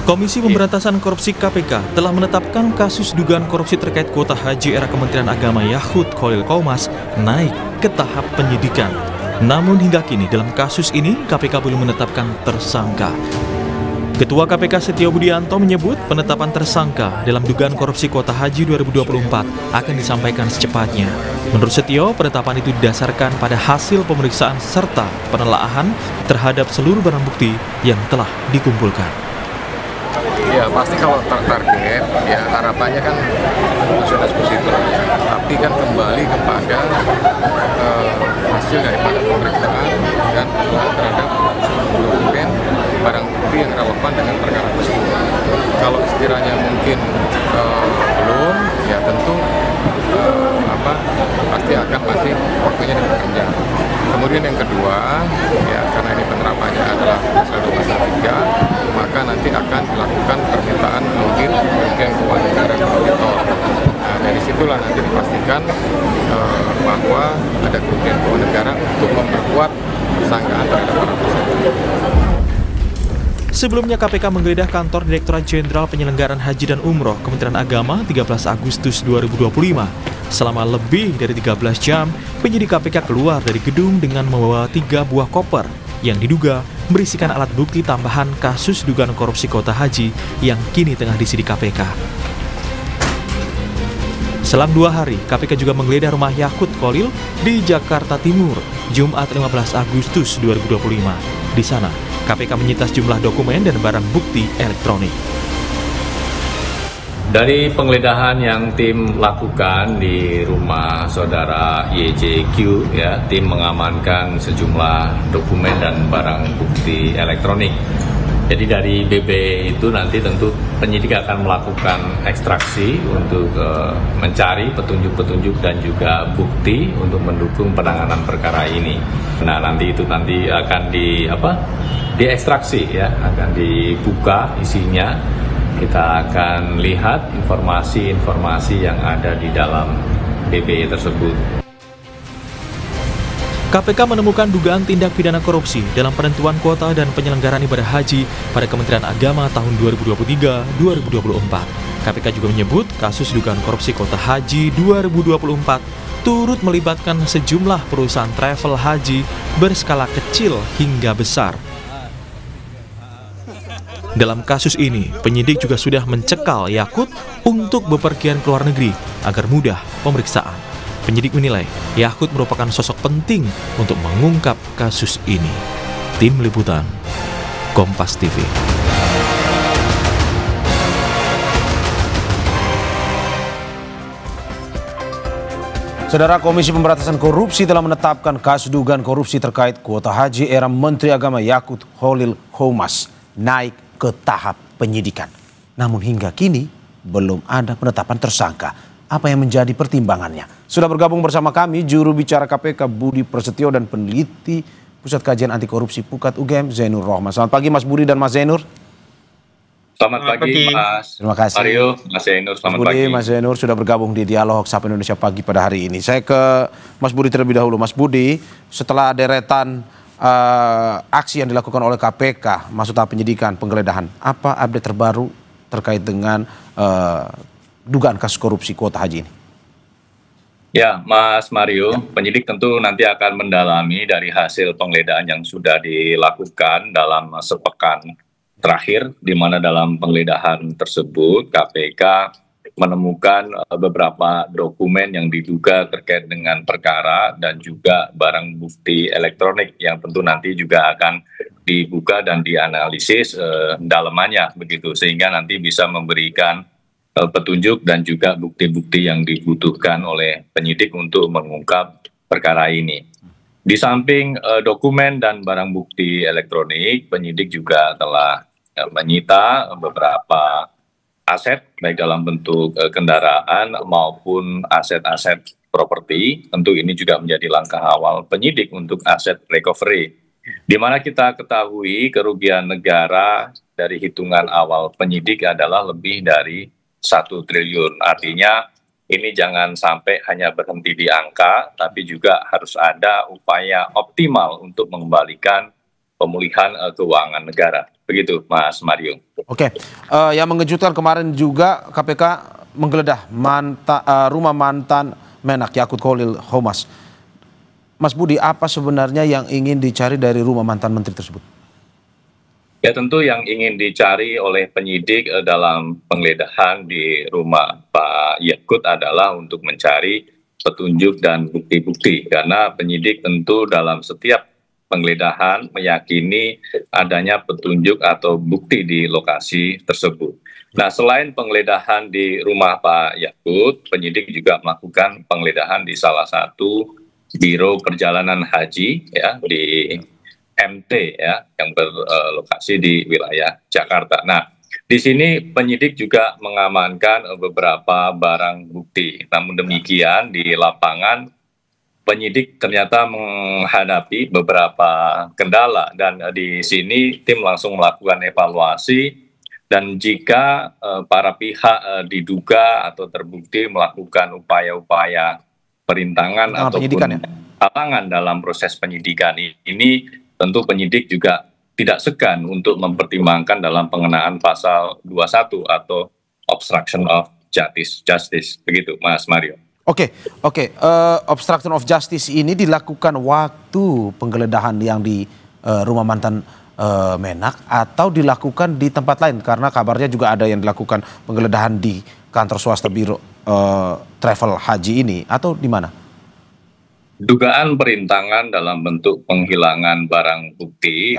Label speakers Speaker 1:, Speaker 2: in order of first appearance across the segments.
Speaker 1: Komisi Pemberantasan Korupsi KPK telah menetapkan kasus dugaan korupsi terkait kuota haji era Kementerian Agama Yakut Khalil Qomas naik ke tahap penyidikan. Namun hingga kini dalam kasus ini KPK belum menetapkan tersangka. Ketua KPK Setio Budianto menyebut penetapan tersangka dalam dugaan korupsi kuota haji 2024 akan disampaikan secepatnya. Menurut Setio, penetapan itu didasarkan pada hasil pemeriksaan serta penelaahan terhadap seluruh barang bukti yang telah dikumpulkan.
Speaker 2: Ya pasti kalau target ya harapannya kan sudah positif ya. Tapi kan kembali kepada hasil daripada pemeriksaan dan terhadap dokumen barang bukti yang relevan dengan perkara tersebut. Kalau sekiranya mungkin belum, ya tentu pasti waktunya diperpanjang. Kemudian yang kedua, ya karena ini penerapannya adalah pasal 213, maka nanti akan dilakukan permintaan audit kerugian keuangan negara ke auditor. Nah, dari situlah nanti dipastikan bahwa ada kerugian keuangan negara untuk memperkuat persangkaan terhadap para tersangka.
Speaker 1: Sebelumnya KPK menggeledah kantor Direktorat Jenderal Penyelenggaraan Haji dan Umroh Kementerian Agama 13 Agustus 2025. Selama lebih dari 13 jam, penyidik KPK keluar dari gedung dengan membawa 3 buah koper yang diduga berisikan alat bukti tambahan kasus dugaan korupsi kuota haji yang kini tengah disidik KPK. Selang 2 hari, KPK juga menggeledah rumah Yakut Khalil di Jakarta Timur, Jumat 15 Agustus 2025. Di sana, KPK menyita sejumlah dokumen dan barang bukti elektronik.
Speaker 3: Dari penggeledahan yang tim lakukan di rumah saudara YJQ, ya, tim mengamankan sejumlah dokumen dan barang bukti elektronik. Jadi dari BB itu nanti tentu penyidik akan melakukan ekstraksi untuk mencari petunjuk-petunjuk dan juga bukti untuk mendukung penanganan perkara ini. Nah, nanti akan diekstraksi, ya, akan dibuka isinya. Kita akan lihat informasi-informasi yang ada di dalam BB tersebut.
Speaker 1: KPK menemukan dugaan tindak pidana korupsi dalam penentuan kuota dan penyelenggaraan ibadah haji pada Kementerian Agama tahun 2023-2024. KPK juga menyebut kasus dugaan korupsi kuota haji 2024 turut melibatkan sejumlah perusahaan travel haji berskala kecil hingga besar. Dalam kasus ini, penyidik juga sudah mencekal Yakut untuk bepergian ke luar negeri agar mudah pemeriksaan. Penyidik menilai Yakut merupakan sosok penting untuk mengungkap kasus ini. Tim Liputan, Kompas TV.
Speaker 4: Saudara, Komisi Pemberantasan Korupsi telah menetapkan kasus dugaan korupsi terkait kuota haji era Menteri Agama Yakut Khalil Qomas naik ke tahap penyidikan. Namun hingga kini belum ada penetapan tersangka. Apa yang menjadi pertimbangannya? Sudah bergabung bersama kami juru bicara KPK Budi Prasetyo dan peneliti Pusat Kajian Anti Korupsi PUKAD UGM Zainur Rohman. Selamat pagi Mas Budi dan Mas Zainur.
Speaker 3: Selamat pagi Mas.
Speaker 4: Terima kasih.
Speaker 3: Mario, Mas Zainur, selamat
Speaker 4: Mas Budi,
Speaker 3: pagi.
Speaker 4: Mas Zainur sudah bergabung di Dialog Sapa Indonesia Pagi pada hari ini. Saya ke Mas Budi terlebih dahulu. Mas Budi, setelah deretan aksi yang dilakukan oleh KPK masuk tahap penyidikan, penggeledahan, apa update terbaru terkait dengan dugaan kasus korupsi kuota haji ini?
Speaker 3: Ya, Mas Mario, penyidik tentu nanti akan mendalami dari hasil penggeledahan yang sudah dilakukan dalam sepekan terakhir, di mana dalam penggeledahan tersebut KPK menemukan beberapa dokumen yang diduga terkait dengan perkara dan juga barang bukti elektronik yang tentu nanti juga akan dibuka dan dianalisis dalamannya begitu, sehingga nanti bisa memberikan petunjuk dan juga bukti-bukti yang dibutuhkan oleh penyidik untuk mengungkap perkara ini. Di samping dokumen dan barang bukti elektronik, penyidik juga telah menyita beberapa aset, baik dalam bentuk kendaraan maupun aset-aset properti. Tentu ini juga menjadi langkah awal penyidik untuk aset recovery. Di mana kita ketahui kerugian negara dari hitungan awal penyidik adalah lebih dari 1 triliun. Artinya ini jangan sampai hanya berhenti di angka, tapi juga harus ada upaya optimal untuk mengembalikan pemulihan keuangan negara. Begitu, Mas Mario.
Speaker 4: Oke, yang mengejutkan kemarin juga KPK menggeledah rumah mantan Menak Yakut Khalil Qomas. Mas Budi, apa sebenarnya yang ingin dicari dari rumah mantan menteri tersebut?
Speaker 3: Ya, tentu yang ingin dicari oleh penyidik dalam penggeledahan di rumah Pak Yakut adalah untuk mencari petunjuk dan bukti-bukti, karena penyidik tentu dalam setiap penggeledahan meyakini adanya petunjuk atau bukti di lokasi tersebut. Nah, selain penggeledahan di rumah Pak Yakut, penyidik juga melakukan penggeledahan di salah satu biro perjalanan haji ya di MT ya yang berlokasi di wilayah Jakarta. Nah, di sini penyidik juga mengamankan beberapa barang bukti. Namun demikian di lapangan penyidik ternyata menghadapi beberapa kendala, dan di sini tim langsung melakukan evaluasi, dan jika para pihak diduga atau terbukti melakukan upaya-upaya perintangan ataupun halangan dalam proses penyidikan ini, tentu penyidik juga tidak segan untuk mempertimbangkan dalam pengenaan pasal 21 atau obstruction of justice. Begitu, Mas Mario.
Speaker 4: Oke. Obstruction of justice ini dilakukan waktu penggeledahan yang di rumah mantan Menak atau dilakukan di tempat lain? Karena kabarnya juga ada yang dilakukan penggeledahan di kantor swasta biro travel haji ini, atau di mana?
Speaker 3: Dugaan perintangan dalam bentuk penghilangan barang bukti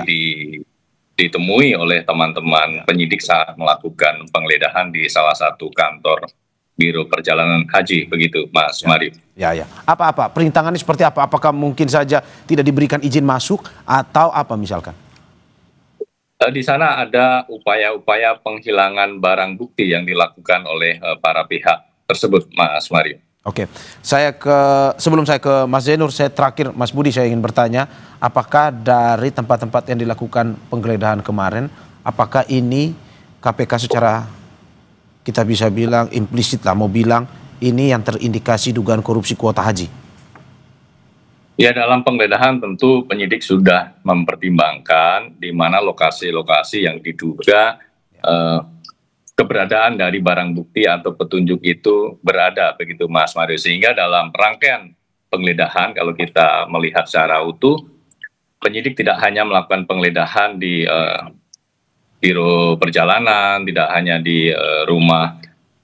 Speaker 3: ditemui oleh teman-teman penyidik saat melakukan penggeledahan di salah satu kantor biro perjalanan haji, begitu, Mas Mario.
Speaker 4: Ya. Apa perintangannya seperti apa? Apakah mungkin saja tidak diberikan izin masuk atau apa misalkan?
Speaker 3: Di sana ada upaya-upaya penghilangan barang bukti yang dilakukan oleh para pihak tersebut, Mas Mario.
Speaker 4: Oke, sebelum saya ke Mas Zainur, saya terakhir Mas Budi, saya ingin bertanya, apakah dari tempat-tempat yang dilakukan penggeledahan kemarin, apakah ini KPK secara kita bisa bilang implisit lah, mau bilang ini yang terindikasi dugaan korupsi kuota haji?
Speaker 3: Ya, dalam penggeledahan tentu penyidik sudah mempertimbangkan di mana lokasi-lokasi yang diduga keberadaan dari barang bukti atau petunjuk itu berada, begitu, Mas Mario. Sehingga dalam rangkaian penggeledahan, kalau kita melihat secara utuh, penyidik tidak hanya melakukan penggeledahan di biro perjalanan, tidak hanya di rumah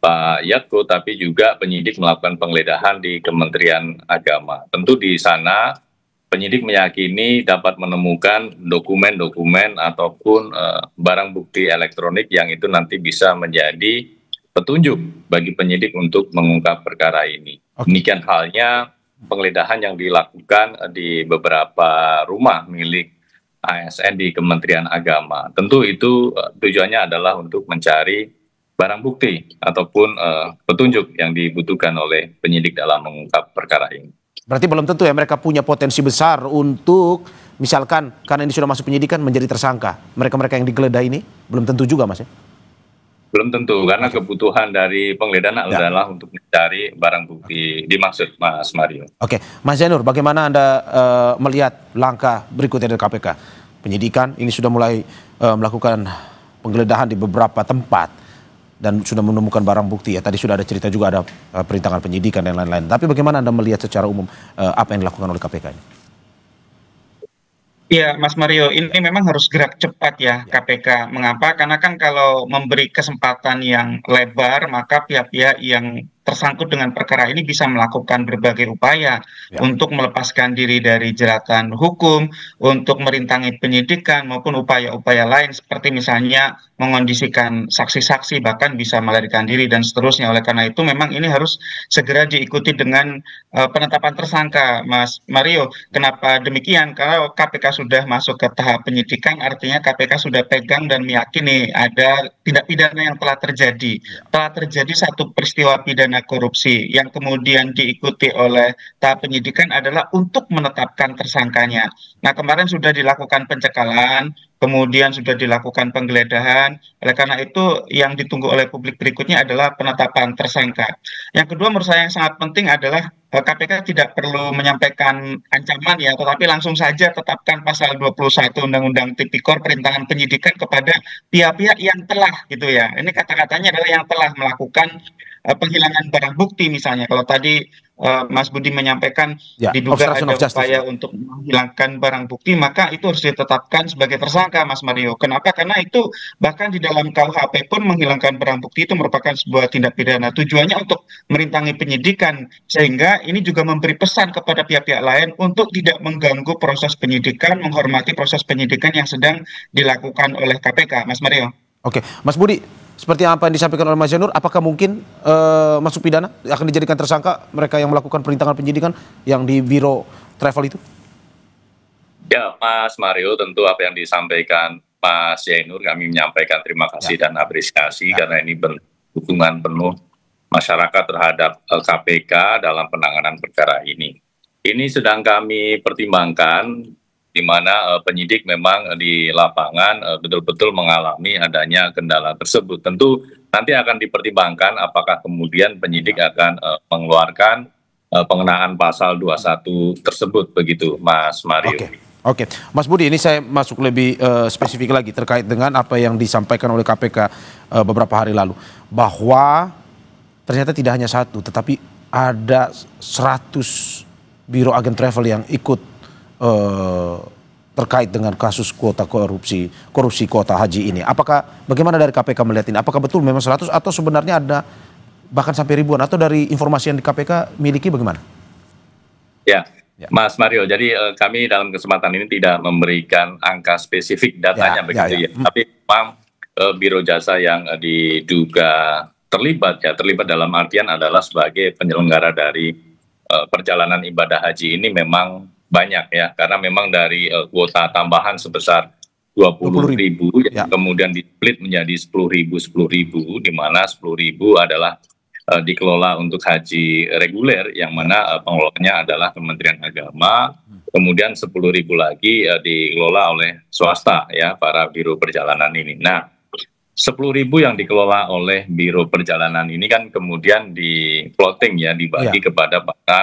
Speaker 3: Pak Yakut, tapi juga penyidik melakukan penggeledahan di Kementerian Agama. Tentu di sana penyidik meyakini dapat menemukan dokumen-dokumen ataupun barang bukti elektronik yang itu nanti bisa menjadi petunjuk bagi penyidik untuk mengungkap perkara ini. Demikian halnya penggeledahan yang dilakukan di beberapa rumah milik ASN di Kementerian Agama. Tentu itu tujuannya adalah untuk mencari barang bukti ataupun petunjuk yang dibutuhkan oleh penyidik dalam mengungkap perkara ini.
Speaker 4: Berarti belum tentu ya mereka punya potensi besar untuk misalkan karena ini sudah masuk penyidikan menjadi tersangka. Mereka-mereka yang digeledah ini belum tentu juga, Mas ya?
Speaker 3: Belum tentu, karena kebutuhan dari penggeledahan adalah untuk mencari barang bukti dimaksud, Mas Mario. Oke,
Speaker 4: Mas Zainur, bagaimana Anda melihat langkah berikutnya dari KPK? Penyidikan ini sudah mulai melakukan penggeledahan di beberapa tempat dan sudah menemukan barang bukti ya. Tadi sudah ada cerita juga ada perintangan penyidikan dan lain-lain. Tapi bagaimana Anda melihat secara umum apa yang dilakukan oleh KPK ini?
Speaker 5: Ya, Mas Mario, ini memang harus gerak cepat ya KPK. Mengapa? Karena kan kalau memberi kesempatan yang lebar, maka pihak-pihak yang tersangkut dengan perkara ini bisa melakukan berbagai upaya untuk melepaskan diri dari jeratan hukum, untuk merintangi penyidikan maupun upaya-upaya lain seperti misalnya mengondisikan saksi-saksi, bahkan bisa melarikan diri dan seterusnya. Oleh karena itu memang ini harus segera diikuti dengan penetapan tersangka, Mas Mario. Kenapa demikian? Kalau KPK sudah masuk ke tahap penyidikan, artinya KPK sudah pegang dan meyakini ada tindak pidana yang telah terjadi. Telah terjadi satu peristiwa pidana korupsi yang kemudian diikuti oleh tahap penyidikan adalah untuk menetapkan tersangkanya. Nah, kemarin sudah dilakukan pencekalan, kemudian sudah dilakukan penggeledahan. Oleh karena itu, yang ditunggu oleh publik berikutnya adalah penetapan tersangka. Yang kedua, menurut saya yang sangat penting adalah KPK tidak perlu menyampaikan ancaman ya, tetapi langsung saja tetapkan pasal 21 Undang-Undang Tipikor perintangan penyidikan kepada pihak-pihak yang telah gitu ya. Ini kata-katanya adalah yang telah melakukan penghilangan barang bukti misalnya. Kalau tadi Mas Budi menyampaikan
Speaker 4: Ya,
Speaker 5: diduga
Speaker 4: obstruction
Speaker 5: ada
Speaker 4: of justice.
Speaker 5: upaya untuk menghilangkan barang bukti, maka itu harus ditetapkan sebagai tersangka, Mas Mario. Kenapa? Karena itu bahkan di dalam KUHP pun menghilangkan barang bukti itu merupakan sebuah tindak pidana. Tujuannya untuk merintangi penyidikan, sehingga ini juga memberi pesan kepada pihak-pihak lain untuk tidak mengganggu proses penyidikan, menghormati proses penyidikan yang sedang dilakukan oleh KPK, Mas Mario.
Speaker 4: Oke, Mas Budi, seperti apa yang disampaikan oleh Mas Janur, apakah mungkin masuk pidana, akan dijadikan tersangka mereka yang melakukan perintangan penyidikan yang di Biro Travel itu?
Speaker 3: Ya, Mas Mario, tentu apa yang disampaikan Mas Yainur, kami menyampaikan terima kasih dan apresiasi karena ini dukungan penuh masyarakat terhadap KPK dalam penanganan perkara ini. Ini sedang kami pertimbangkan di mana penyidik memang di lapangan betul-betul mengalami adanya kendala tersebut. Tentu nanti akan dipertimbangkan apakah kemudian penyidik akan mengeluarkan pengenaan pasal 21 tersebut, begitu Mas Mario.
Speaker 4: Oke, Mas Budi, ini saya masuk lebih spesifik lagi terkait dengan apa yang disampaikan oleh KPK beberapa hari lalu, bahwa ternyata tidak hanya satu, tetapi ada 100 biro agen travel yang ikut terkait dengan kasus kuota korupsi kuota haji ini. Bagaimana dari KPK melihat ini? Apakah betul memang 100 atau sebenarnya ada bahkan sampai ribuan, atau dari informasi yang di KPK miliki bagaimana?
Speaker 3: Ya, Mas Mario, jadi kami dalam kesempatan ini tidak memberikan angka spesifik datanya begitu ya. Tapi memang biro jasa yang diduga terlibat dalam artian adalah sebagai penyelenggara dari perjalanan ibadah haji ini memang banyak ya, karena memang dari kuota tambahan sebesar 20.000 yang kemudian di-split menjadi 10.000, di mana 10.000 adalah dikelola untuk haji reguler yang mana pengelolanya adalah Kementerian Agama, kemudian 10.000 lagi dikelola oleh swasta ya, para biro perjalanan ini. Nah, 10.000 yang dikelola oleh biro perjalanan ini kan kemudian di plotting ya, dibagi kepada para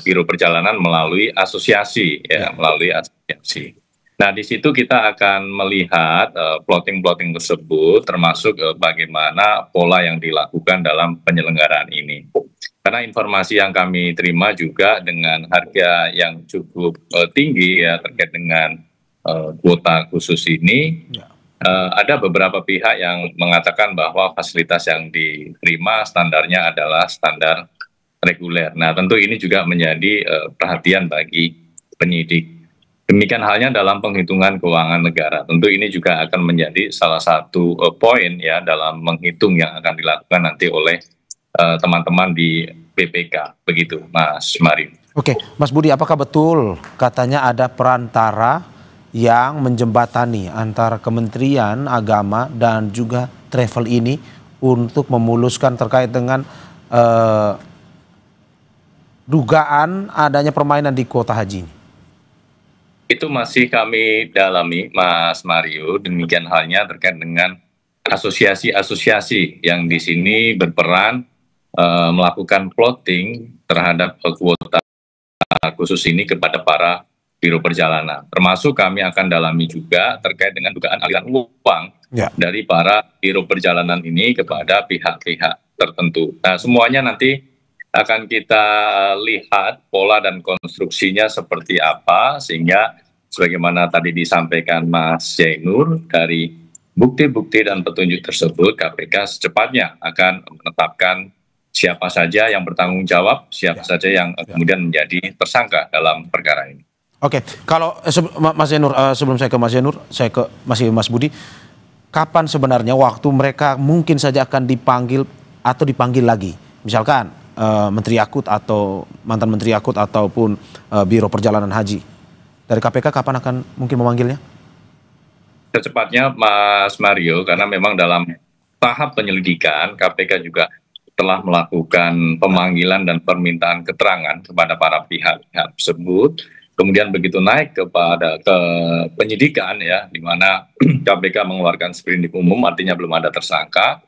Speaker 3: biro perjalanan melalui asosiasi ya, melalui asosiasi. Nah, di situ kita akan melihat plotting tersebut, termasuk bagaimana pola yang dilakukan dalam penyelenggaraan ini. Karena informasi yang kami terima juga dengan harga yang cukup tinggi ya terkait dengan kuota khusus ini, ada beberapa pihak yang mengatakan bahwa fasilitas yang diterima standarnya adalah standar reguler. Nah, tentu ini juga menjadi perhatian bagi penyidik. Demikian halnya dalam penghitungan keuangan negara. Tentu ini juga akan menjadi salah satu poin ya dalam menghitung yang akan dilakukan nanti oleh teman-teman di BPK. Begitu, Mas Mario.
Speaker 4: Oke, Mas Budi, apakah betul katanya ada perantara yang menjembatani antara Kementerian Agama dan juga travel ini untuk memuluskan terkait dengan dugaan adanya permainan di kuota haji ini?
Speaker 3: Itu masih kami dalami, Mas Mario. Demikian halnya terkait dengan asosiasi-asosiasi yang di sini berperan melakukan plotting terhadap kuota khusus ini kepada para biro perjalanan. Termasuk kami akan dalami juga terkait dengan dugaan aliran uang dari para biro perjalanan ini kepada pihak-pihak tertentu. Nah, semuanya nanti akan kita lihat pola dan konstruksinya seperti apa, sehingga sebagaimana tadi disampaikan Mas Yainur, dari bukti-bukti dan petunjuk tersebut KPK secepatnya akan menetapkan siapa saja yang bertanggung jawab, siapa saja yang kemudian menjadi tersangka dalam perkara ini.
Speaker 4: Oke, kalau Mas Yainur, sebelum saya ke Mas Yainur, saya ke Mas Budi, kapan sebenarnya waktu mereka mungkin saja akan dipanggil atau dipanggil lagi? Misalkan Menteri Yakut atau mantan Menteri Yakut ataupun Biro Perjalanan Haji. Dari KPK kapan akan mungkin memanggilnya?
Speaker 3: Secepatnya, Mas Mario, karena memang dalam tahap penyelidikan KPK juga telah melakukan pemanggilan dan permintaan keterangan kepada para pihak tersebut. kemudian begitu naik ke penyidikan ya, di mana KPK mengeluarkan sprindik umum, artinya belum ada tersangka.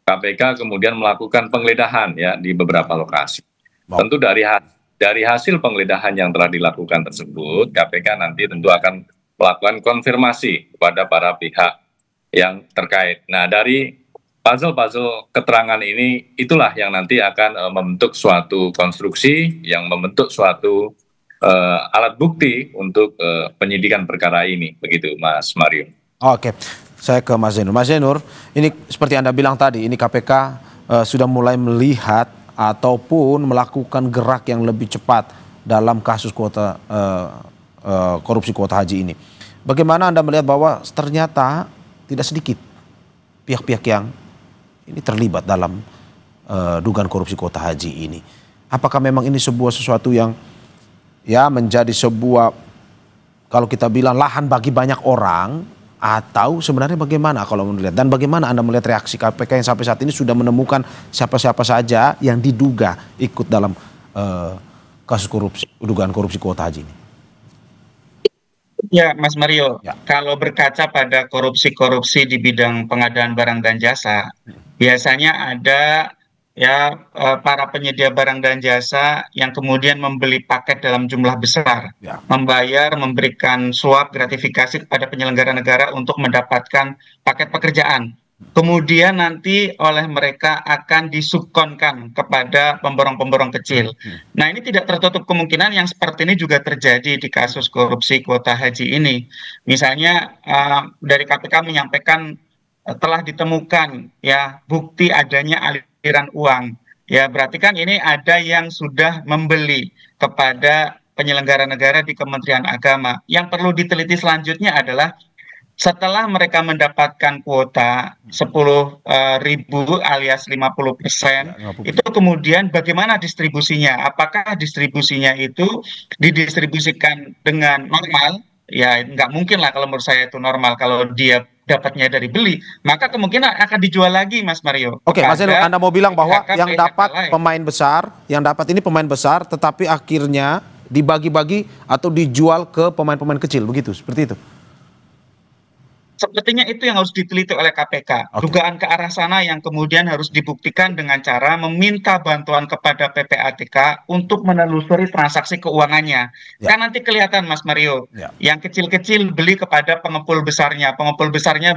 Speaker 3: KPK kemudian melakukan penggeledahan ya di beberapa lokasi. Tentu dari hasil penggeledahan yang telah dilakukan tersebut, KPK nanti tentu akan melakukan konfirmasi kepada para pihak yang terkait. Nah, dari puzzle-puzzle keterangan ini, itulah yang nanti akan membentuk suatu konstruksi, yang membentuk suatu alat bukti untuk penyidikan perkara ini, begitu Mas Mario.
Speaker 4: Oke, saya ke Mas Zainur. Mas Zainur, ini seperti Anda bilang tadi, ini KPK sudah mulai melihat ataupun melakukan gerak yang lebih cepat dalam kasus korupsi kuota haji ini. Bagaimana Anda melihat bahwa ternyata tidak sedikit pihak-pihak yang ini terlibat dalam dugaan korupsi kuota haji ini? Apakah memang ini sesuatu yang ya menjadi sebuah, kalau kita bilang, lahan bagi banyak orang, atau sebenarnya bagaimana kalau melihat, dan bagaimana Anda melihat reaksi KPK yang sampai saat ini sudah menemukan siapa-siapa saja yang diduga ikut dalam kasus korupsi, dugaan korupsi kuota haji ini?
Speaker 5: Ya, Mas Mario,
Speaker 4: Ya.
Speaker 5: kalau berkaca pada korupsi-korupsi di bidang pengadaan barang dan jasa, biasanya ada ya para penyedia barang dan jasa yang kemudian membeli paket dalam jumlah besar,
Speaker 4: Ya.
Speaker 5: membayar, memberikan suap gratifikasi kepada penyelenggara negara untuk mendapatkan paket pekerjaan. Kemudian nanti oleh mereka akan disubkonkan kepada pemborong-pemborong kecil. Nah, ini tidak tertutup kemungkinan yang seperti ini juga terjadi di kasus korupsi kuota haji ini. Misalnya dari KPK menyampaikan telah ditemukan ya bukti adanya aliran uang. Ya, berarti kan ini ada yang sudah membeli kepada penyelenggara negara di Kementerian Agama. Yang perlu diteliti selanjutnya adalah setelah mereka mendapatkan kuota 10.000 alias 50%, itu kemudian bagaimana distribusinya? Apakah distribusinya itu didistribusikan dengan normal? Ya, nggak mungkin lah kalau menurut saya itu normal. Kalau dia dapatnya dari beli, maka kemungkinan akan dijual lagi, Mas Mario.
Speaker 4: Oke, Mas Zainur, Anda mau bilang bahwa yang
Speaker 5: PHK
Speaker 4: dapat
Speaker 5: lain.
Speaker 4: pemain besar, yang dapat ini pemain besar, tetapi akhirnya dibagi-bagi atau dijual ke pemain-pemain kecil, begitu? Seperti itu?
Speaker 5: Sepertinya itu yang harus diteliti oleh KPK.
Speaker 4: Oke.
Speaker 5: Dugaan ke arah sana yang kemudian harus dibuktikan dengan cara meminta bantuan kepada PPATK untuk menelusuri transaksi keuangannya.
Speaker 4: Ya.
Speaker 5: Kan nanti kelihatan, Mas Mario,
Speaker 4: Ya.
Speaker 5: yang kecil-kecil beli kepada pengepul besarnya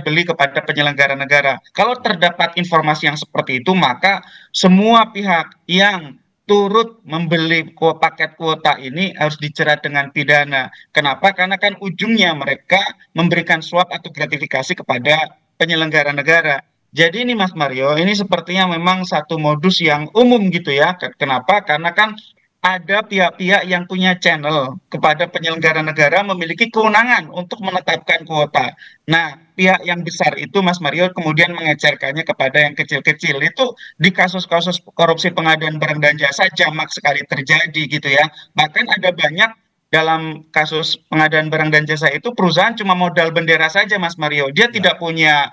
Speaker 5: beli kepada penyelenggara negara. Kalau terdapat informasi yang seperti itu, maka semua pihak yang turut membeli paket kuota ini harus dijerat dengan pidana. Kenapa? Karena kan ujungnya mereka memberikan suap atau gratifikasi kepada penyelenggara negara. Jadi ini Mas Mario, ini sepertinya memang satu modus yang umum gitu ya. Kenapa? Karena kan ada pihak-pihak yang punya channel kepada penyelenggara negara memiliki kewenangan untuk menetapkan kuota. Nah, pihak yang besar itu, Mas Mario, kemudian mengecerkannya kepada yang kecil-kecil. Itu di kasus-kasus korupsi pengadaan barang dan jasa jamak sekali terjadi gitu ya. Bahkan ada banyak dalam kasus pengadaan barang dan jasa itu perusahaan cuma modal bendera saja, Mas Mario. Dia tidak punya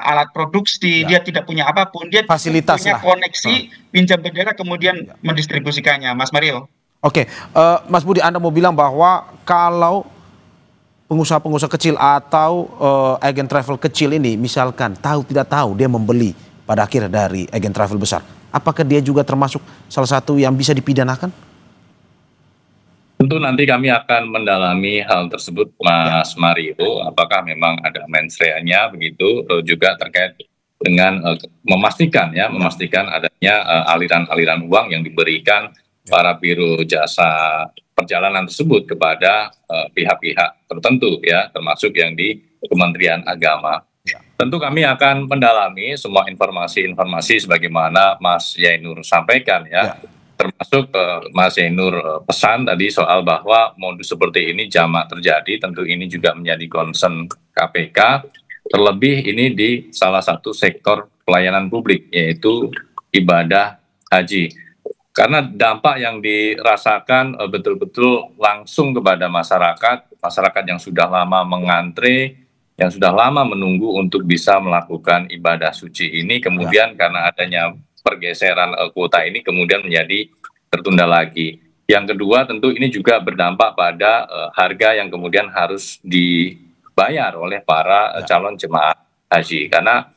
Speaker 5: alat produksi, dia tidak punya apapun. Dia
Speaker 4: Fasilitas
Speaker 5: punya
Speaker 4: lah.
Speaker 5: koneksi, pinjam bendera kemudian mendistribusikannya, Mas Mario.
Speaker 4: Oke, Mas Budi, Anda mau bilang bahwa kalau pengusaha-pengusaha kecil atau agen travel kecil ini misalkan tidak tahu dia membeli pada akhirnya dari agen travel besar, apakah dia juga termasuk salah satu yang bisa dipidanakan?
Speaker 3: Tentu nanti kami akan mendalami hal tersebut, Mas Mario, apakah memang ada mens rea-nya begitu, juga terkait dengan memastikan adanya aliran-aliran uang yang diberikan para biro jasa perjalanan tersebut kepada pihak-pihak tertentu ya, termasuk yang di Kementerian Agama. Tentu kami akan mendalami semua informasi-informasi sebagaimana Mas Zainur sampaikan ya. Termasuk Mas Zainur pesan tadi soal bahwa modus seperti ini jamak terjadi, tentu ini juga menjadi concern KPK, terlebih ini di salah satu sektor pelayanan publik, yaitu ibadah haji. Karena dampak yang dirasakan betul-betul langsung kepada masyarakat yang sudah lama mengantre, yang sudah lama menunggu untuk bisa melakukan ibadah suci ini, kemudian karena adanya pergeseran kuota ini kemudian menjadi tertunda lagi. Yang kedua tentu ini juga berdampak pada harga yang kemudian harus dibayar oleh para calon jemaah haji, karena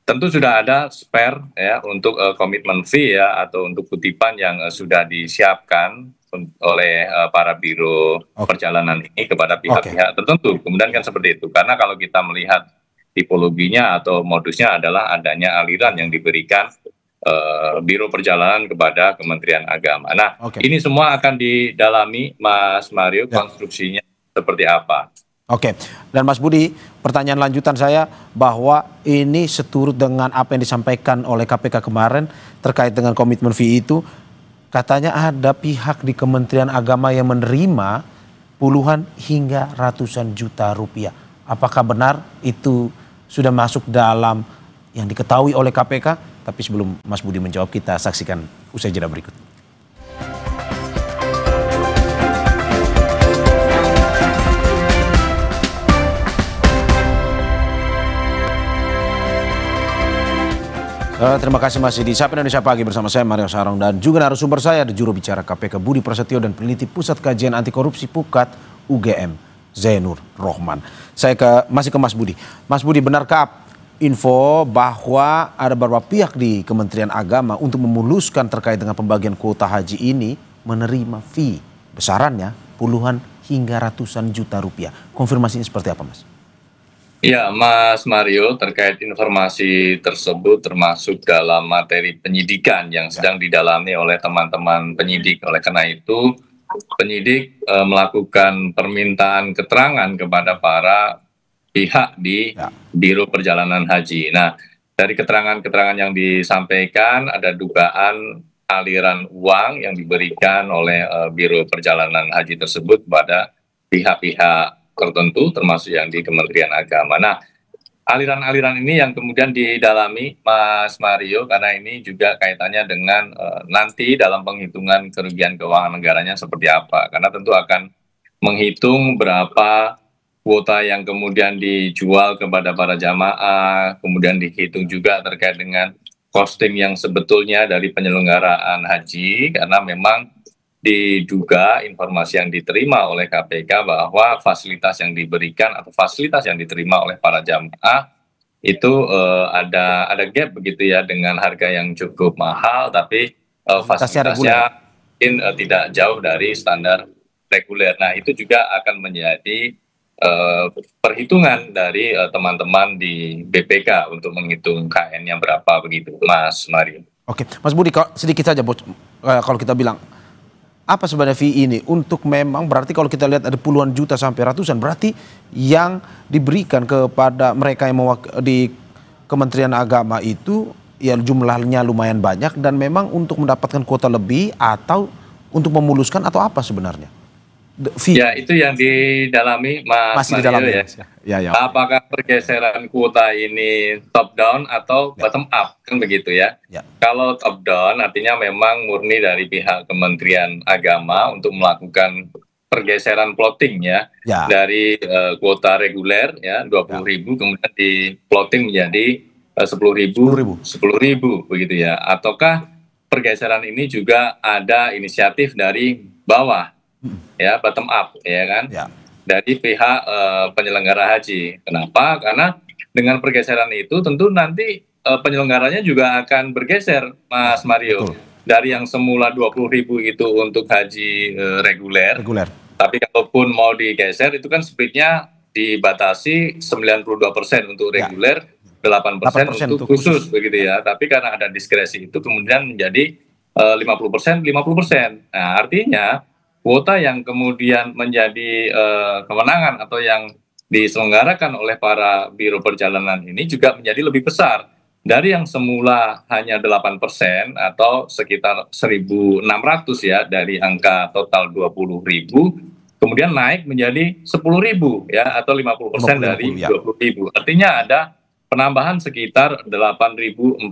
Speaker 3: tentu sudah ada spare ya untuk komitmen fee ya atau untuk kutipan yang sudah disiapkan oleh para biro perjalanan ini kepada pihak-pihak tertentu. Kemudian kan seperti itu, karena kalau kita melihat tipologinya atau modusnya adalah adanya aliran yang diberikan Biro Perjalanan kepada Kementerian Agama. Nah, ini semua akan didalami, Mas Mario, konstruksinya seperti apa.
Speaker 4: Oke, dan Mas Budi, pertanyaan lanjutan saya bahwa ini seturut dengan apa yang disampaikan oleh KPK kemarin terkait dengan komitmen fee itu, katanya ada pihak di Kementerian Agama yang menerima puluhan hingga ratusan juta rupiah. Apakah benar itu sudah masuk dalam yang diketahui oleh KPK? Tapi sebelum Mas Budi menjawab, kita saksikan usai jeda berikut. Terima kasih masih di Sapa Indonesia Pagi bersama saya Mario Sarong dan juga narasumber saya ada juru bicara KPK Budi Prasetyo dan peneliti Pusat Kajian Anti Korupsi Pukat UGM Zainur Rohman. Saya masih ke Mas Budi. Mas Budi, benarkah info bahwa ada beberapa pihak di Kementerian Agama untuk memuluskan terkait dengan pembagian kuota haji ini menerima fee besarannya puluhan hingga ratusan juta rupiah? Konfirmasinya seperti apa, Mas?
Speaker 3: Ya, Mas Mario, terkait informasi tersebut termasuk dalam materi penyidikan yang sedang didalami oleh teman-teman penyidik. Oleh karena itu, penyidik melakukan permintaan keterangan kepada para pihak di Biro Perjalanan Haji. Nah, dari keterangan-keterangan yang disampaikan ada dugaan aliran uang yang diberikan oleh Biro Perjalanan Haji tersebut kepada pihak-pihak tertentu termasuk yang di Kementerian Agama. Nah, aliran-aliran ini yang kemudian didalami Mas Mario karena ini juga kaitannya dengan nanti dalam penghitungan kerugian keuangan negaranya seperti apa. Karena tentu akan menghitung berapa kuota yang kemudian dijual kepada para jamaah, kemudian dihitung juga terkait dengan costing yang sebetulnya dari penyelenggaraan haji, karena memang diduga informasi yang diterima oleh KPK bahwa fasilitas yang diberikan atau fasilitas yang diterima oleh para jamaah itu ada gap begitu ya, dengan harga yang cukup mahal tapi fasilitasnya mungkin tidak jauh dari standar reguler. Nah, itu juga akan menjadi perhitungan dari teman-teman di BPK untuk menghitung KN-nya berapa begitu, Mas Mario.
Speaker 4: Oke, Mas Budi, sedikit saja kalau kita bilang apa sebenarnya fee ini untuk memang berarti kalau kita lihat ada puluhan juta sampai ratusan, berarti yang diberikan kepada mereka yang di Kementerian Agama itu ya jumlahnya lumayan banyak dan memang untuk mendapatkan kuota lebih atau untuk memuluskan atau apa sebenarnya?
Speaker 3: Ya, itu yang didalami Mas Mario ya. Ya. Apakah pergeseran kuota ini top down atau bottom up, kan begitu ya. Kalau top down artinya memang murni dari pihak Kementerian Agama untuk melakukan pergeseran plotting ya. Dari kuota reguler ya 20.000 kemudian di plotting menjadi 10.000 begitu ya. Ataukah pergeseran ini juga ada inisiatif dari bawah? Ya, bottom up ya kan, dari pihak penyelenggara haji. Kenapa? Karena dengan pergeseran itu tentu nanti penyelenggaranya juga akan bergeser, Mas Mario. Dari yang semula 20.000 itu untuk haji reguler. Tapi kalaupun mau digeser itu kan splitnya dibatasi 92% untuk reguler, 8% untuk khusus begitu ya. Tapi karena ada diskresi itu kemudian menjadi 50%. Nah, artinya kuota yang kemudian menjadi kewenangan atau yang diselenggarakan oleh para biro perjalanan ini juga menjadi lebih besar dari yang semula hanya 8% atau sekitar 1.600 ya dari angka total 20.000 kemudian naik menjadi 10.000 ya atau 50% dari 20.000. Artinya ada penambahan sekitar 8.400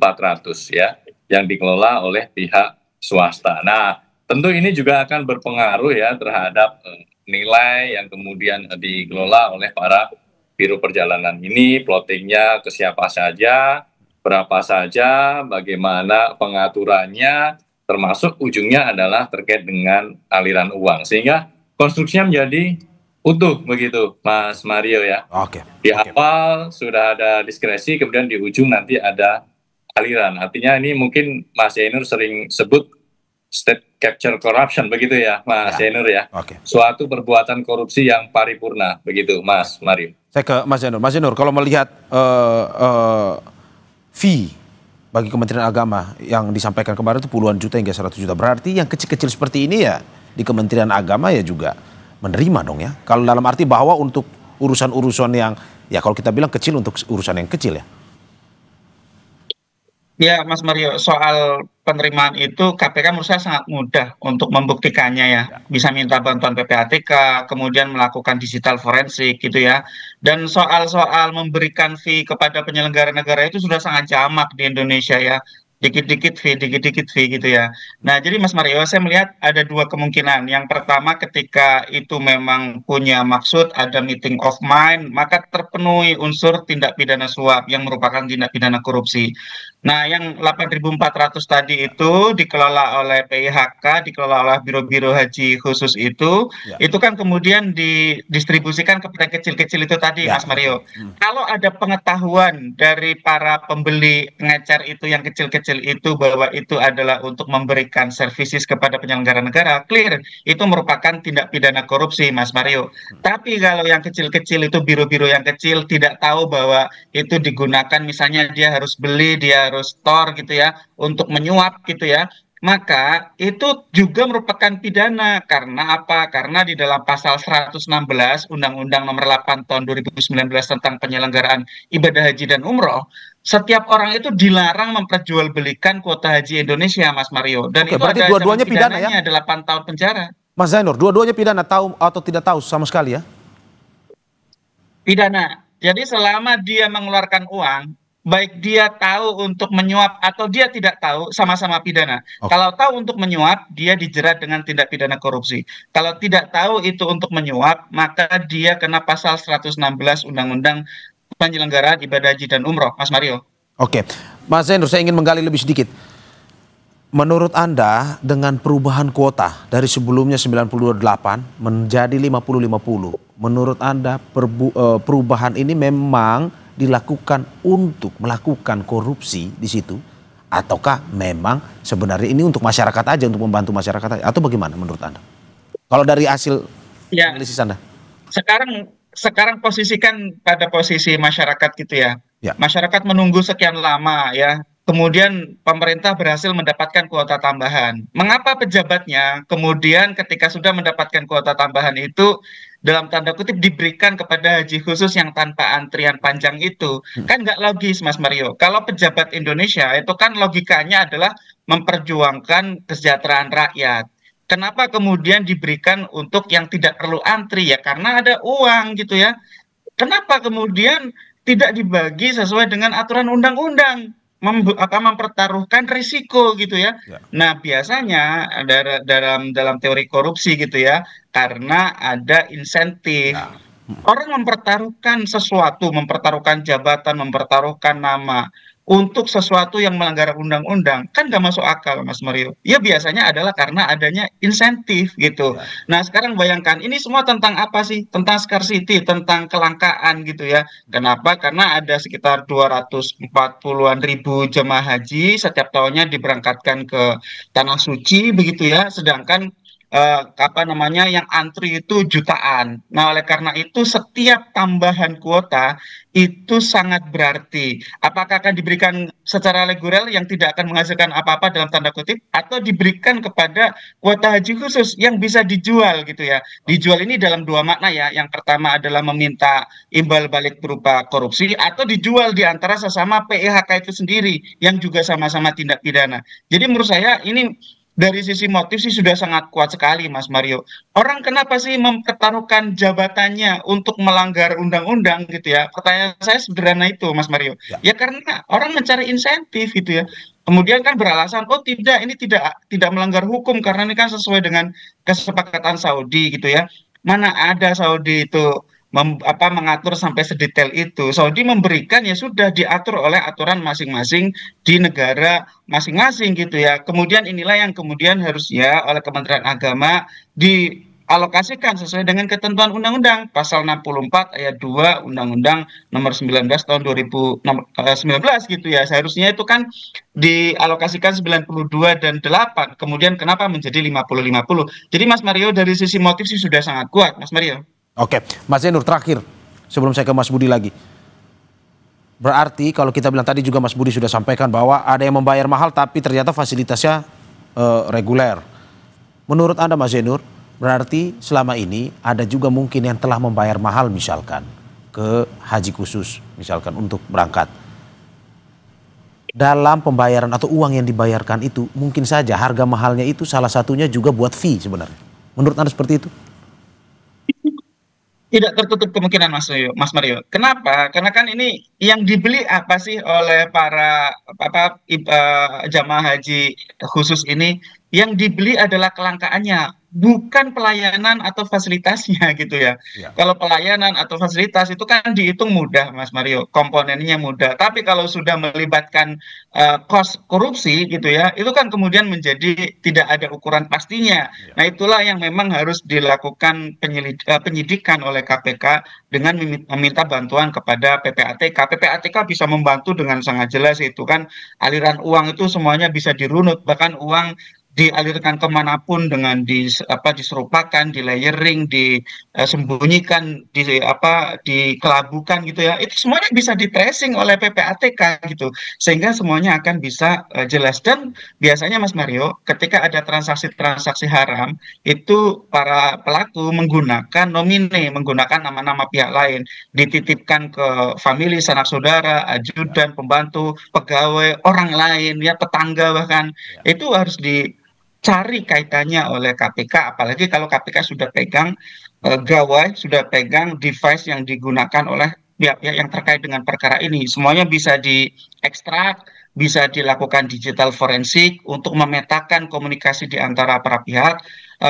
Speaker 3: ya yang dikelola oleh pihak swasta. Nah, tentu ini juga akan berpengaruh ya terhadap nilai yang kemudian dikelola oleh para biro perjalanan ini, plottingnya ke siapa saja, berapa saja, bagaimana pengaturannya, termasuk ujungnya adalah terkait dengan aliran uang, sehingga konstruksinya menjadi utuh begitu, Mas Mario ya.
Speaker 4: Oke.
Speaker 3: Di awal sudah ada diskresi, kemudian di ujung nanti ada aliran. Artinya ini mungkin Mas Yainur sering sebut state capture corruption begitu ya, Mas Yainur ya.
Speaker 4: Oke.
Speaker 3: Suatu perbuatan korupsi yang paripurna begitu, Mas Mario.
Speaker 4: Saya ke Mas Yainur. Mas Yainur, kalau melihat fee bagi Kementerian Agama yang disampaikan kemarin itu puluhan juta hingga 100 juta. Berarti yang kecil-kecil seperti ini ya di Kementerian Agama ya juga menerima dong ya. Kalau dalam arti bahwa untuk urusan-urusan yang ya kalau kita bilang kecil untuk urusan yang kecil ya.
Speaker 5: Ya, Mas Mario, soal penerimaan itu KPK menurut saya sangat mudah untuk membuktikannya ya. Bisa minta bantuan PPATK, kemudian melakukan digital forensik gitu ya. Dan soal-soal memberikan fee kepada penyelenggara negara itu sudah sangat jamak di Indonesia ya. Dikit-dikit fee gitu ya. Nah, jadi Mas Mario, saya melihat ada dua kemungkinan. Yang pertama, ketika itu memang punya maksud, ada meeting of mind, maka terpenuhi unsur tindak pidana suap yang merupakan tindak pidana korupsi. Nah, yang 8.400 tadi itu dikelola oleh PIHK, dikelola oleh biro-biro haji khusus itu kan kemudian didistribusikan kepada kecil-kecil itu tadi, Mas Mario. Kalau ada pengetahuan dari para pembeli pengecer itu yang kecil-kecil itu bahwa itu adalah untuk memberikan services kepada penyelenggara negara, clear, itu merupakan tindak pidana korupsi, Mas Mario. Tapi kalau yang kecil-kecil itu biro-biro yang kecil tidak tahu bahwa itu digunakan, misalnya dia harus beli, dia harus store gitu ya, untuk menyuap gitu ya, maka itu juga merupakan pidana. Karena apa? Karena di dalam pasal 116 Undang-Undang Nomor 8 Tahun 2019 tentang penyelenggaraan ibadah haji dan umroh, setiap orang itu dilarang memperjualbelikan kuota haji Indonesia, Mas Mario. Dan
Speaker 4: Oke,
Speaker 5: itu
Speaker 4: berarti
Speaker 5: ada
Speaker 4: dua-duanya
Speaker 5: ancaman
Speaker 4: pidana ya?
Speaker 5: pidananya 8 tahun penjara.
Speaker 4: Mas Zainur, dua-duanya pidana, tahu atau tidak tahu sama sekali ya?
Speaker 5: Pidana. Jadi selama dia mengeluarkan uang, baik dia tahu untuk menyuap atau dia tidak tahu, sama-sama pidana. Kalau tahu untuk menyuap, dia dijerat dengan tindak pidana korupsi. Kalau tidak tahu itu untuk menyuap, maka dia kena pasal 116 Undang-Undang Penyelenggaraan Ibadah Haji dan Umroh, Mas Mario.
Speaker 4: Oke, Mas Zainur, saya ingin menggali lebih sedikit. Menurut Anda dengan perubahan kuota dari sebelumnya 98 menjadi 50-50, menurut Anda perubahan ini memang dilakukan untuk melakukan korupsi di situ, ataukah memang sebenarnya ini untuk masyarakat aja, untuk membantu masyarakat aja, atau bagaimana menurut Anda? Kalau dari hasil analisis Anda.
Speaker 5: Sekarang posisikan pada posisi masyarakat gitu ya. Masyarakat menunggu sekian lama ya. Kemudian pemerintah berhasil mendapatkan kuota tambahan. Mengapa pejabatnya kemudian ketika sudah mendapatkan kuota tambahan itu dalam tanda kutip diberikan kepada haji khusus yang tanpa antrian panjang itu? Kan nggak logis, Mas Mario. Kalau pejabat Indonesia itu kan logikanya adalah memperjuangkan kesejahteraan rakyat. Kenapa kemudian diberikan untuk yang tidak perlu antri ya? Karena ada uang gitu ya. Kenapa kemudian tidak dibagi sesuai dengan aturan undang-undang? Mempertaruhkan risiko gitu ya. Nah, biasanya dalam teori korupsi gitu ya, karena ada insentif. Orang mempertaruhkan sesuatu, mempertaruhkan jabatan, mempertaruhkan nama untuk sesuatu yang melanggar undang-undang, kan nggak masuk akal, Mas Mario. Ya biasanya adalah karena adanya insentif gitu. Nah, sekarang bayangkan ini semua tentang apa sih? Tentang scarcity, tentang kelangkaan gitu ya. Kenapa? Karena ada sekitar 240-an ribu jemaah haji setiap tahunnya diberangkatkan ke Tanah Suci begitu ya. Sedangkan yang antri itu jutaan. Nah, oleh karena itu setiap tambahan kuota itu sangat berarti. Apakah akan diberikan secara reguler yang tidak akan menghasilkan apa-apa dalam tanda kutip, atau diberikan kepada kuota haji khusus yang bisa dijual gitu ya. Dijual ini dalam dua makna ya. Yang pertama adalah meminta imbal balik berupa korupsi, atau dijual di antara sesama PIHK itu sendiri yang juga sama-sama tindak pidana. Jadi menurut saya ini dari sisi motif sih sudah sangat kuat sekali, Mas Mario. Orang kenapa sih mempertaruhkan jabatannya untuk melanggar undang-undang gitu ya? Pertanyaan saya sederhana itu, Mas Mario. Ya karena orang mencari insentif gitu ya. Kemudian kan beralasan, oh tidak, ini tidak melanggar hukum karena ini kan sesuai dengan kesepakatan Saudi gitu ya. Mana ada Saudi itu mengatur sampai sedetail itu. Saudi memberikan ya sudah diatur oleh aturan masing-masing di negara masing-masing gitu ya. Kemudian inilah yang kemudian harusnya oleh Kementerian Agama dialokasikan sesuai dengan ketentuan undang-undang pasal 64 ayat 2 Undang-Undang nomor 19 tahun 2019 gitu ya. Seharusnya itu kan dialokasikan 92 dan 8. Kemudian kenapa menjadi 50-50? Jadi Mas Mario dari sisi motif sih sudah sangat kuat, Mas Mario.
Speaker 4: Oke, Mas Zainur terakhir sebelum saya ke Mas Budi lagi. Berarti kalau kita bilang tadi juga Mas Budi sudah sampaikan bahwa ada yang membayar mahal tapi ternyata fasilitasnya reguler. Menurut Anda Mas Zainur, berarti selama ini ada juga mungkin yang telah membayar mahal misalkan ke haji khusus misalkan untuk berangkat. Dalam pembayaran atau uang yang dibayarkan itu mungkin saja harga mahalnya itu salah satunya juga buat fee sebenarnya. Menurut Anda seperti itu?
Speaker 5: Tidak tertutup kemungkinan Mas Mario. Kenapa? Karena kan ini yang dibeli apa sih oleh para jamaah haji khusus ini? Yang dibeli adalah kelangkaannya, bukan pelayanan atau fasilitasnya gitu ya.
Speaker 4: Ya.
Speaker 5: Kalau pelayanan atau fasilitas itu kan dihitung mudah, Mas Mario, komponennya mudah. Tapi kalau sudah melibatkan cost korupsi gitu ya, itu kan kemudian menjadi tidak ada ukuran pastinya.
Speaker 4: Ya.
Speaker 5: Nah, itulah yang memang harus dilakukan penyidikan oleh KPK dengan meminta bantuan kepada PPATK. PPATK bisa membantu dengan sangat jelas, itu kan aliran uang itu semuanya bisa dirunut, bahkan uang dialirkan kemanapun dengan diserupakan, di layering, disembunyikan, dikelabukan gitu ya. Itu semuanya bisa di tracing oleh PPATK gitu, sehingga semuanya akan bisa jelas. Dan biasanya Mas Mario, ketika ada transaksi-transaksi haram, itu para pelaku menggunakan nomine, menggunakan nama-nama pihak lain, dititipkan ke famili, sanak saudara, ajudan, pembantu, pegawai, orang lain, ya tetangga bahkan. Itu harus dicari kaitannya oleh KPK, apalagi kalau KPK sudah pegang gawai, sudah pegang device yang digunakan oleh pihak-pihak yang terkait dengan perkara ini. Semuanya bisa diekstrak, bisa dilakukan digital forensik untuk memetakan komunikasi di antara para pihak,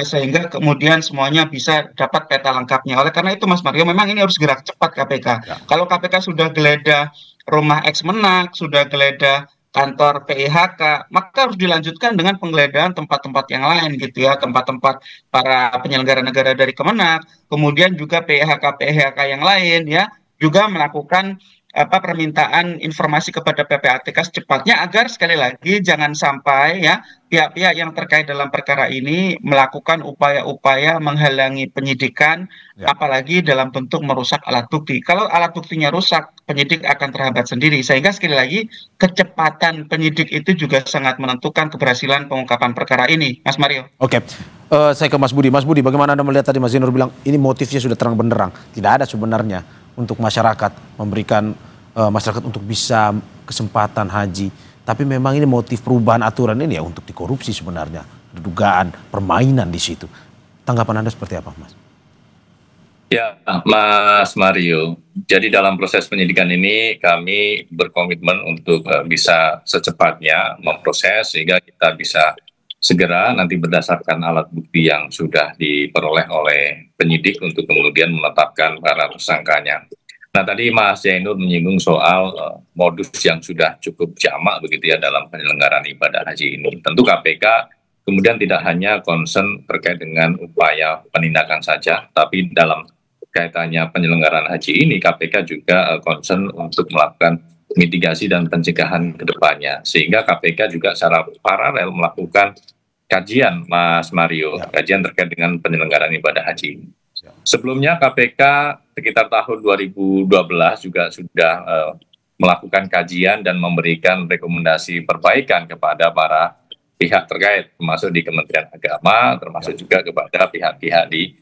Speaker 5: sehingga kemudian semuanya bisa dapat peta lengkapnya. Oleh karena itu Mas Mario, memang ini harus gerak cepat KPK.
Speaker 4: Ya.
Speaker 5: Kalau KPK sudah geledah rumah Ex-Menak, sudah geledah kantor PIHK, maka harus dilanjutkan dengan penggeledahan tempat-tempat yang lain gitu ya, tempat-tempat para penyelenggara negara dari Kemenak, kemudian juga PIHK yang lain ya, juga melakukan permintaan informasi kepada PPATK secepatnya, agar sekali lagi jangan sampai ya pihak-pihak yang terkait dalam perkara ini melakukan upaya-upaya menghalangi penyidikan,
Speaker 4: Ya.
Speaker 5: apalagi dalam bentuk merusak alat bukti. Kalau alat buktinya rusak, penyidik akan terhambat sendiri, sehingga sekali lagi kecepatan penyidik itu juga sangat menentukan keberhasilan pengungkapan perkara ini, Mas Mario.
Speaker 4: Oke, saya ke Mas Budi. Mas Budi, bagaimana Anda melihat tadi Mas Zainur bilang ini motifnya sudah terang benderang. Tidak ada sebenarnya untuk masyarakat, memberikan masyarakat untuk bisa kesempatan haji. Tapi memang ini motif perubahan aturan ini ya untuk dikorupsi sebenarnya. Dugaan permainan di situ. Tanggapan Anda seperti apa, Mas?
Speaker 3: Ya, Mas Mario. Jadi dalam proses penyidikan ini kami berkomitmen untuk bisa secepatnya memproses sehingga kita bisa segera nanti berdasarkan alat bukti yang sudah diperoleh oleh penyidik untuk kemudian menetapkan para tersangkanya. Nah, tadi Mas Zainur menyinggung soal modus yang sudah cukup jamak begitu ya dalam penyelenggaraan ibadah haji ini. Tentu KPK kemudian tidak hanya concern terkait dengan upaya penindakan saja, tapi dalam kaitannya penyelenggaraan haji ini KPK juga concern untuk melakukan mitigasi dan pencegahan ke depannya. Sehingga KPK juga secara paralel melakukan kajian, Mas Mario, kajian terkait dengan penyelenggaraan ibadah haji. Sebelumnya KPK sekitar tahun 2012 juga sudah melakukan kajian dan memberikan rekomendasi perbaikan kepada para pihak terkait, termasuk di Kementerian Agama, termasuk juga kepada pihak-pihak di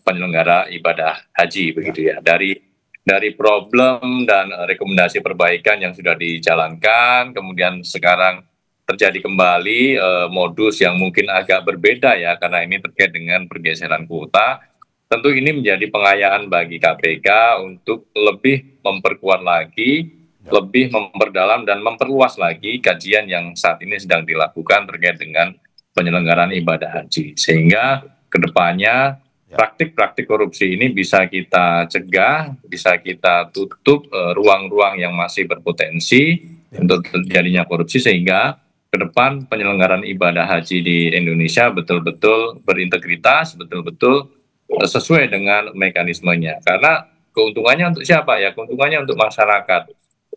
Speaker 3: penyelenggara ibadah haji begitu ya. Dari problem dan rekomendasi perbaikan yang sudah dijalankan, kemudian sekarang terjadi kembali modus yang mungkin agak berbeda ya, karena ini terkait dengan pergeseran kuota. Tentu ini menjadi pengayaan bagi KPK untuk lebih memperkuat lagi, lebih memperdalam dan memperluas lagi kajian yang saat ini sedang dilakukan terkait dengan penyelenggaraan ibadah haji. Sehingga kedepannya praktik-praktik korupsi ini bisa kita cegah, bisa kita tutup ruang-ruang yang masih berpotensi untuk terjadinya korupsi, sehingga ke depan penyelenggaraan ibadah haji di Indonesia betul-betul berintegritas, betul-betul sesuai dengan mekanismenya. Karena keuntungannya untuk siapa ya? Keuntungannya untuk masyarakat.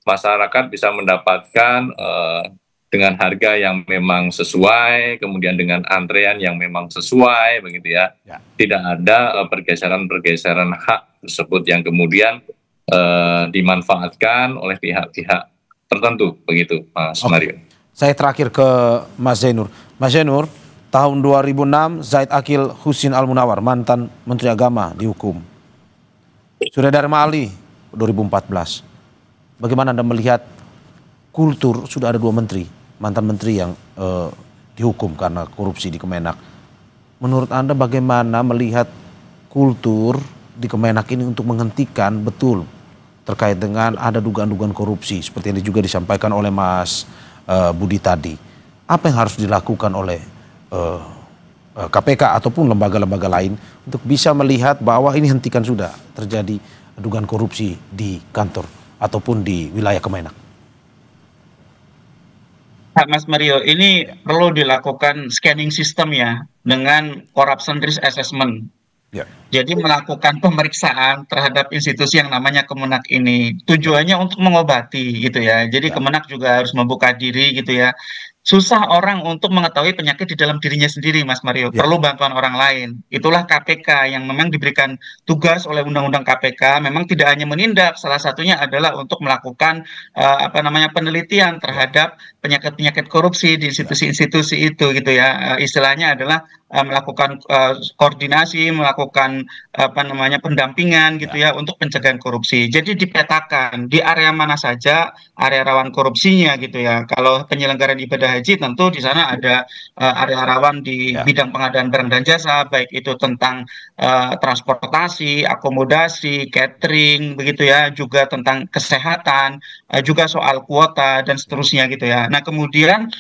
Speaker 3: Masyarakat bisa mendapatkan dengan harga yang memang sesuai, kemudian dengan antrean yang memang sesuai, begitu ya. Tidak ada pergeseran-pergeseran hak tersebut yang kemudian dimanfaatkan oleh pihak-pihak tertentu, begitu, Mas Mario.
Speaker 4: Saya terakhir ke Mas Zainur. Mas Zainur, tahun 2006 Zaid Akil Husin Al-Munawar, mantan Menteri Agama, dihukum. Sudah dari Mali 2014. Bagaimana Anda melihat kultur, sudah ada 2 menteri, mantan menteri yang dihukum karena korupsi di Kemenak. Menurut Anda bagaimana melihat kultur di Kemenak ini untuk menghentikan betul terkait dengan ada dugaan-dugaan korupsi seperti yang juga disampaikan oleh Mas Budi tadi. Apa yang harus dilakukan oleh KPK ataupun lembaga-lembaga lain untuk bisa melihat bahwa ini hentikan sudah terjadi dugaan korupsi di kantor ataupun di wilayah Kemenak?
Speaker 5: Mas Mario, ini perlu dilakukan scanning system ya, dengan corruption risk assessment. Jadi melakukan pemeriksaan terhadap institusi yang namanya Kemenak ini. Tujuannya untuk mengobati gitu ya. Jadi Kemenak juga harus membuka diri gitu ya. Susah orang untuk mengetahui penyakit di dalam dirinya sendiri, Mas Mario. Perlu bantuan orang lain. Itulah KPK yang memang diberikan tugas oleh Undang-Undang KPK. Memang tidak hanya menindak, salah satunya adalah untuk melakukan penelitian terhadap penyakit-penyakit korupsi di institusi-institusi itu gitu ya. Istilahnya adalah melakukan koordinasi, melakukan pendampingan gitu ya untuk pencegahan korupsi. Jadi dipetakan di area mana saja area rawan korupsinya gitu ya. Kalau penyelenggaraan ibadah haji tentu di sana ada area rawan di bidang pengadaan barang dan jasa, baik itu tentang transportasi, akomodasi, catering begitu ya, juga tentang kesehatan, juga soal kuota dan seterusnya gitu ya. Nah, kemudian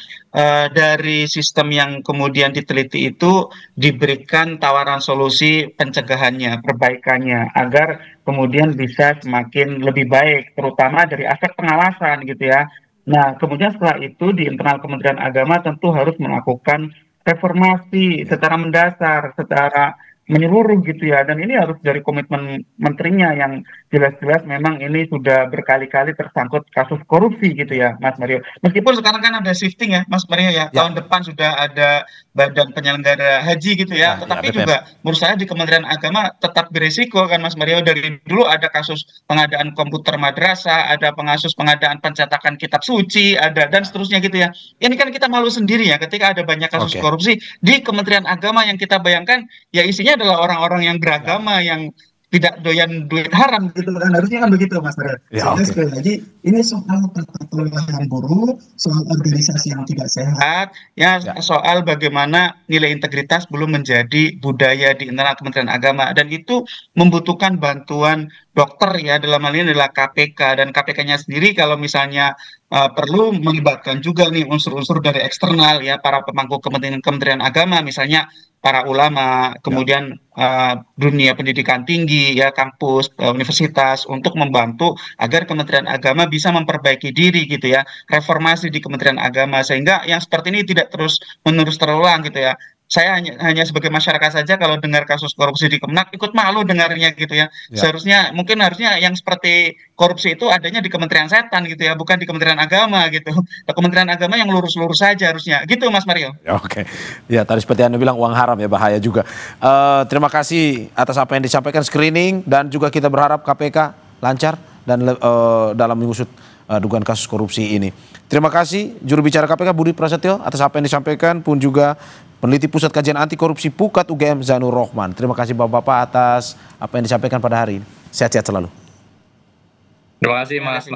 Speaker 5: dari sistem yang kemudian diteliti itu diberikan tawaran solusi pencegahannya, perbaikannya, agar kemudian bisa semakin lebih baik, terutama dari aspek pengawasan gitu ya. Nah, kemudian setelah itu di internal Kementerian Agama tentu harus melakukan reformasi secara mendasar, secara menyeluruh gitu ya, dan ini harus dari komitmen menterinya yang jelas-jelas memang ini sudah berkali-kali tersangkut kasus korupsi gitu ya, Mas Mario. Meskipun sekarang kan ada shifting ya, Mas Mario ya, tahun depan sudah ada Badan Penyelenggara Haji gitu ya, tetapi juga menurut saya di Kementerian Agama tetap beresiko kan, Mas Mario. Dari dulu ada kasus pengadaan komputer madrasah, ada kasus pengadaan pencetakan kitab suci, ada dan seterusnya gitu ya. Ini kan kita malu sendiri ya ketika ada banyak kasus korupsi di Kementerian Agama yang kita bayangkan ya isinya adalah orang-orang yang beragama, yang tidak doyan duit haram gitu kan, harusnya kan begitu, Mas Red. Sekali lagi ini soal tata kelola yang buruk, soal organisasi yang tidak sehat, ya soal bagaimana nilai integritas belum menjadi budaya di internal Kementerian Agama, dan itu membutuhkan bantuan dokter ya, dalam hal ini adalah KPK, dan KPK-nya sendiri kalau misalnya perlu melibatkan juga nih unsur-unsur dari eksternal ya, para pemangku Kementerian Agama, misalnya para ulama, kemudian dunia pendidikan tinggi ya, kampus, universitas, untuk membantu agar Kementerian Agama bisa memperbaiki diri gitu ya, reformasi di Kementerian Agama sehingga yang seperti ini tidak terus menerus terulang gitu ya. Saya hanya sebagai masyarakat saja kalau dengar kasus korupsi di Kemenak ikut malu dengarnya gitu ya. Seharusnya harusnya yang seperti korupsi itu adanya di Kementerian Setan gitu ya, bukan di Kementerian Agama gitu. Kementerian Agama yang lurus-lurus saja harusnya. Gitu Mas Mario.
Speaker 4: Oke. Ya, tadi seperti Anda bilang uang haram ya, bahaya juga. Terima kasih atas apa yang disampaikan, screening, dan juga kita berharap KPK lancar dan dalam mengusut dugaan kasus korupsi ini. Terima kasih juru bicara KPK Budi Prasetyo atas apa yang disampaikan, pun juga peneliti Pusat Kajian Anti Korupsi Pukat UGM Zainur Rohman. Terima kasih Bapak-bapak atas apa yang disampaikan pada hari ini. Sehat-sehat selalu.
Speaker 3: Terima kasih Mas.